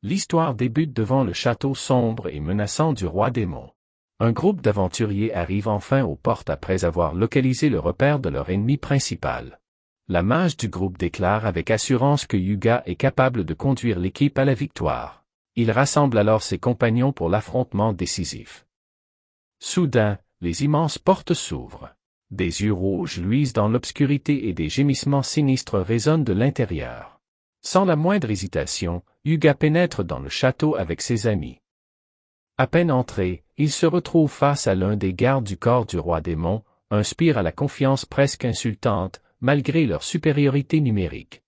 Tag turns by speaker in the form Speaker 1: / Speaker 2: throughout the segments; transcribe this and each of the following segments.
Speaker 1: L'histoire débute devant le château sombre et menaçant du roi démon. Un groupe d'aventuriers arrive enfin aux portes après avoir localisé le repère de leur ennemi principal. La mage du groupe déclare avec assurance que Hyuga est capable de conduire l'équipe à la victoire. Il rassemble alors ses compagnons pour l'affrontement décisif. Soudain, les immenses portes s'ouvrent. Des yeux rouges luisent dans l'obscurité et des gémissements sinistres résonnent de l'intérieur. Sans la moindre hésitation, Hyuga pénètre dans le château avec ses amis. À peine entré, il se retrouve face à l'un des gardes du corps du roi démon, un spire à la confiance presque insultante, malgré leur supériorité numérique.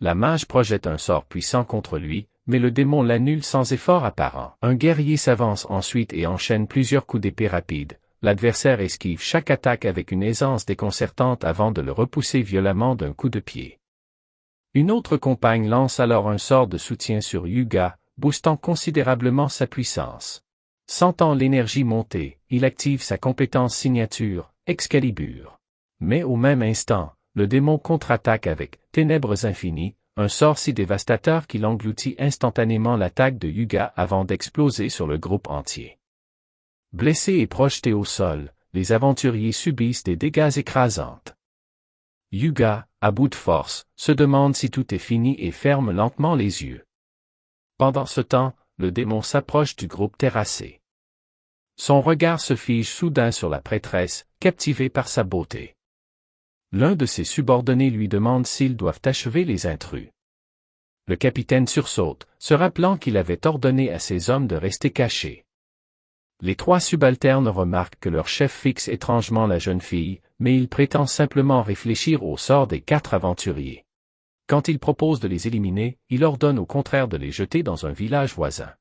Speaker 1: La mage projette un sort puissant contre lui, mais le démon l'annule sans effort apparent. Un guerrier s'avance ensuite et enchaîne plusieurs coups d'épée rapides. L'adversaire esquive chaque attaque avec une aisance déconcertante avant de le repousser violemment d'un coup de pied. Une autre compagne lance alors un sort de soutien sur Hyuga, boostant considérablement sa puissance. Sentant l'énergie monter, il active sa compétence signature, Excalibur. Mais au même instant, le démon contre-attaque avec Ténèbres infinies, un sort si dévastateur qu'il engloutit instantanément l'attaque de Hyuga avant d'exploser sur le groupe entier. Blessés et projetés au sol, les aventuriers subissent des dégâts écrasants. Hyuga, à bout de force, se demande si tout est fini et ferme lentement les yeux. Pendant ce temps, le démon s'approche du groupe terrassé. Son regard se fige soudain sur la prêtresse, captivée par sa beauté. L'un de ses subordonnés lui demande s'ils doivent achever les intrus. Le capitaine sursaute, se rappelant qu'il avait ordonné à ses hommes de rester cachés. Les trois subalternes remarquent que leur chef fixe étrangement la jeune fille, mais il prétend simplement réfléchir au sort des 4 aventuriers. Quand il propose de les éliminer, il ordonne au contraire de les jeter dans un village voisin.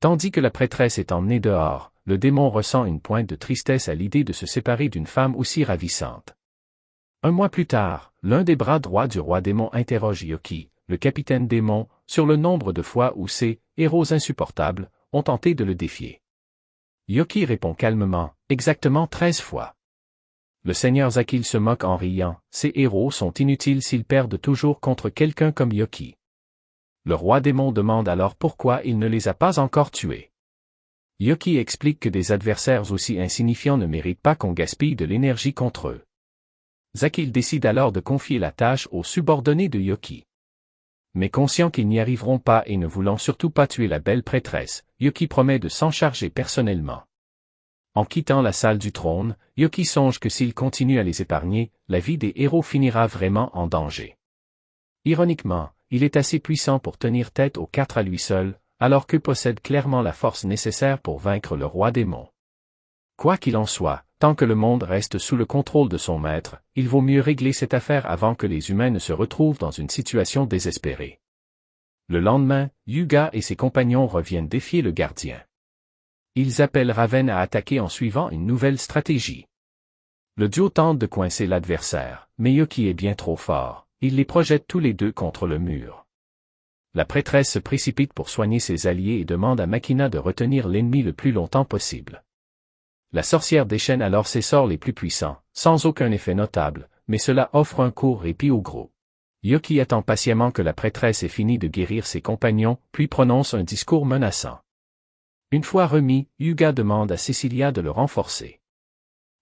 Speaker 1: Tandis que la prêtresse est emmenée dehors, le démon ressent une pointe de tristesse à l'idée de se séparer d'une femme aussi ravissante. Un mois plus tard, l'un des bras droits du roi démon interroge Yoki, le capitaine démon, sur le nombre de fois où ces héros insupportables ont tenté de le défier. Yoki répond calmement, exactement 13 fois. Le seigneur Zakil se moque en riant, ces héros sont inutiles s'ils perdent toujours contre quelqu'un comme Yoki. Le roi démon demande alors pourquoi il ne les a pas encore tués. Yoki explique que des adversaires aussi insignifiants ne méritent pas qu'on gaspille de l'énergie contre eux. Zakil décide alors de confier la tâche aux subordonnés de Yoki. Mais conscient qu'ils n'y arriveront pas et ne voulant surtout pas tuer la belle prêtresse, Yoki promet de s'en charger personnellement. En quittant la salle du trône, Yoki songe que s'il continue à les épargner, la vie des héros finira vraiment en danger. Ironiquement, il est assez puissant pour tenir tête aux 4 à lui seul, alors qu'eux possèdent clairement la force nécessaire pour vaincre le roi démon. Quoi qu'il en soit, tant que le monde reste sous le contrôle de son maître, il vaut mieux régler cette affaire avant que les humains ne se retrouvent dans une situation désespérée. Le lendemain, Hyuga et ses compagnons reviennent défier le gardien. Ils appellent Raven à attaquer en suivant une nouvelle stratégie. Le duo tente de coincer l'adversaire, mais Yoki est bien trop fort, il les projette tous les deux contre le mur. La prêtresse se précipite pour soigner ses alliés et demande à Makina de retenir l'ennemi le plus longtemps possible. La sorcière déchaîne alors ses sorts les plus puissants, sans aucun effet notable, mais cela offre un court répit au groupe. Yoki attend patiemment que la prêtresse ait fini de guérir ses compagnons, puis prononce un discours menaçant. Une fois remis, Hyuga demande à Cecilia de le renforcer.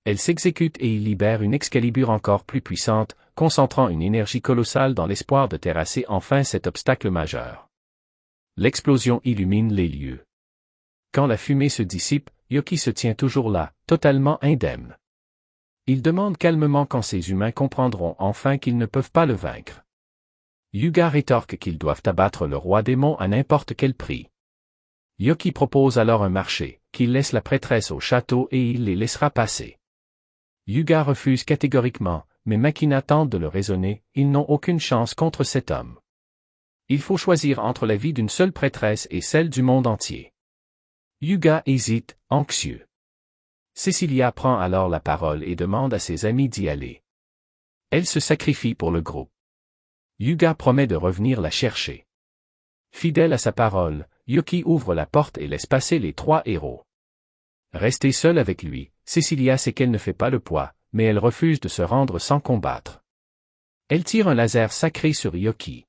Speaker 1: Elle s'exécute et il libère une Excalibur encore plus puissante, concentrant une énergie colossale dans l'espoir de terrasser enfin cet obstacle majeur. L'explosion illumine les lieux. Quand la fumée se dissipe, Yoki se tient toujours là, totalement indemne. Il demande calmement quand ces humains comprendront enfin qu'ils ne peuvent pas le vaincre. Hyuga rétorque qu'ils doivent abattre le roi démon à n'importe quel prix. Yoki propose alors un marché, qu'il laisse la prêtresse au château et il les laissera passer. Hyuga refuse catégoriquement, mais Makina tente de le raisonner, ils n'ont aucune chance contre cet homme. Il faut choisir entre la vie d'une seule prêtresse et celle du monde entier. Hyuga hésite, anxieux. Cecilia prend alors la parole et demande à ses amis d'y aller. Elle se sacrifie pour le groupe. Hyuga promet de revenir la chercher. Fidèle à sa parole, Yoki ouvre la porte et laisse passer les 3 héros. Restée seule avec lui, Cecilia sait qu'elle ne fait pas le poids, mais elle refuse de se rendre sans combattre. Elle tire un laser sacré sur Yoki.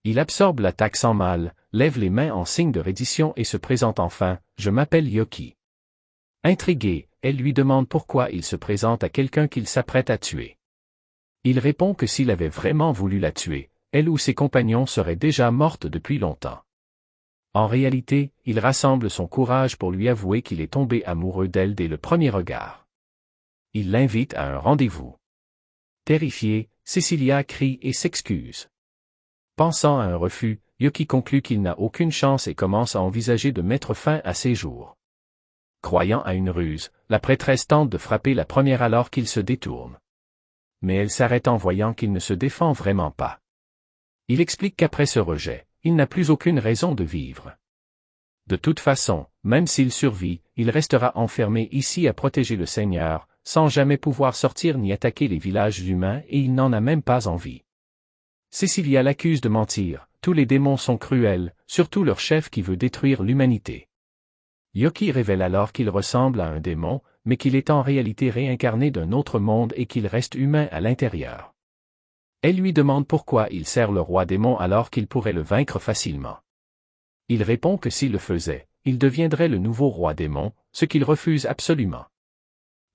Speaker 1: Il absorbe l'attaque sans mal, lève les mains en signe de reddition et se présente enfin, « Je m'appelle Yoki ». Intriguée, elle lui demande pourquoi il se présente à quelqu'un qu'il s'apprête à tuer. Il répond que s'il avait vraiment voulu la tuer, elle ou ses compagnons seraient déjà mortes depuis longtemps. En réalité, il rassemble son courage pour lui avouer qu'il est tombé amoureux d'elle dès le premier regard. Il l'invite à un rendez-vous. Terrifiée, Cecilia crie et s'excuse. Pensant à un refus, Yoki conclut qu'il n'a aucune chance et commence à envisager de mettre fin à ses jours. Croyant à une ruse, la prêtresse tente de frapper la première alors qu'il se détourne. Mais elle s'arrête en voyant qu'il ne se défend vraiment pas. Il explique qu'après ce rejet, il n'a plus aucune raison de vivre. De toute façon, même s'il survit, il restera enfermé ici à protéger le Seigneur, sans jamais pouvoir sortir ni attaquer les villages humains et il n'en a même pas envie. Cecilia l'accuse de mentir, tous les démons sont cruels, surtout leur chef qui veut détruire l'humanité. Yoki révèle alors qu'il ressemble à un démon, mais qu'il est en réalité réincarné d'un autre monde et qu'il reste humain à l'intérieur. Elle lui demande pourquoi il sert le roi démon alors qu'il pourrait le vaincre facilement. Il répond que s'il le faisait, il deviendrait le nouveau roi démon, ce qu'il refuse absolument.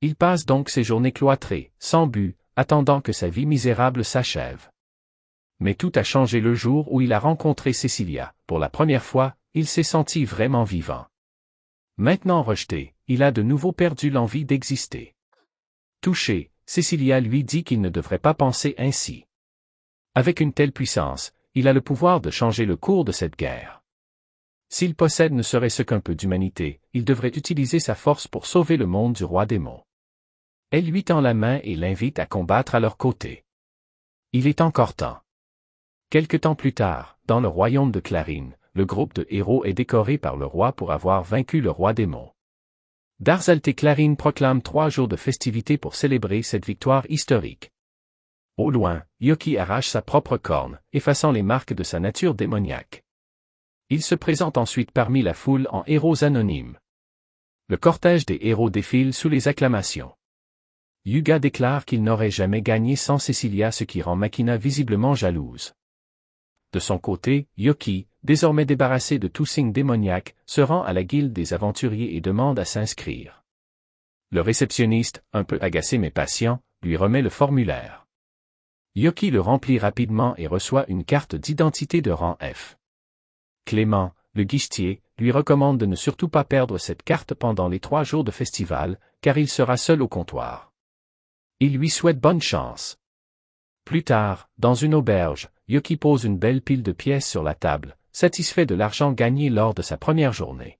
Speaker 1: Il passe donc ses journées cloîtrées, sans but, attendant que sa vie misérable s'achève. Mais tout a changé le jour où il a rencontré Cecilia. Pour la première fois, il s'est senti vraiment vivant. Maintenant rejeté, il a de nouveau perdu l'envie d'exister. Touché, Cecilia lui dit qu'il ne devrait pas penser ainsi. Avec une telle puissance, il a le pouvoir de changer le cours de cette guerre. S'il possède ne serait-ce qu'un peu d'humanité, il devrait utiliser sa force pour sauver le monde du roi démon. Elle lui tend la main et l'invite à combattre à leur côté. Il est encore temps. Quelque temps plus tard, dans le royaume de Clarine, le groupe de héros est décoré par le roi pour avoir vaincu le roi démon. Darzalt et Clarine proclament 3 jours de festivités pour célébrer cette victoire historique. Au loin, Yoki arrache sa propre corne, effaçant les marques de sa nature démoniaque. Il se présente ensuite parmi la foule en héros anonymes. Le cortège des héros défile sous les acclamations. Yuga déclare qu'il n'aurait jamais gagné sans Cecilia, ce qui rend Makina visiblement jalouse. De son côté, Yoki, désormais débarrassé de tout signe démoniaque, se rend à la guilde des aventuriers et demande à s'inscrire. Le réceptionniste, un peu agacé mais patient, lui remet le formulaire. Yoki le remplit rapidement et reçoit une carte d'identité de rang F. Clément, le guichetier, lui recommande de ne surtout pas perdre cette carte pendant les 3 jours de festival, car il sera seul au comptoir. Il lui souhaite bonne chance. Plus tard, dans une auberge, Yoki pose une belle pile de pièces sur la table, satisfait de l'argent gagné lors de sa première journée.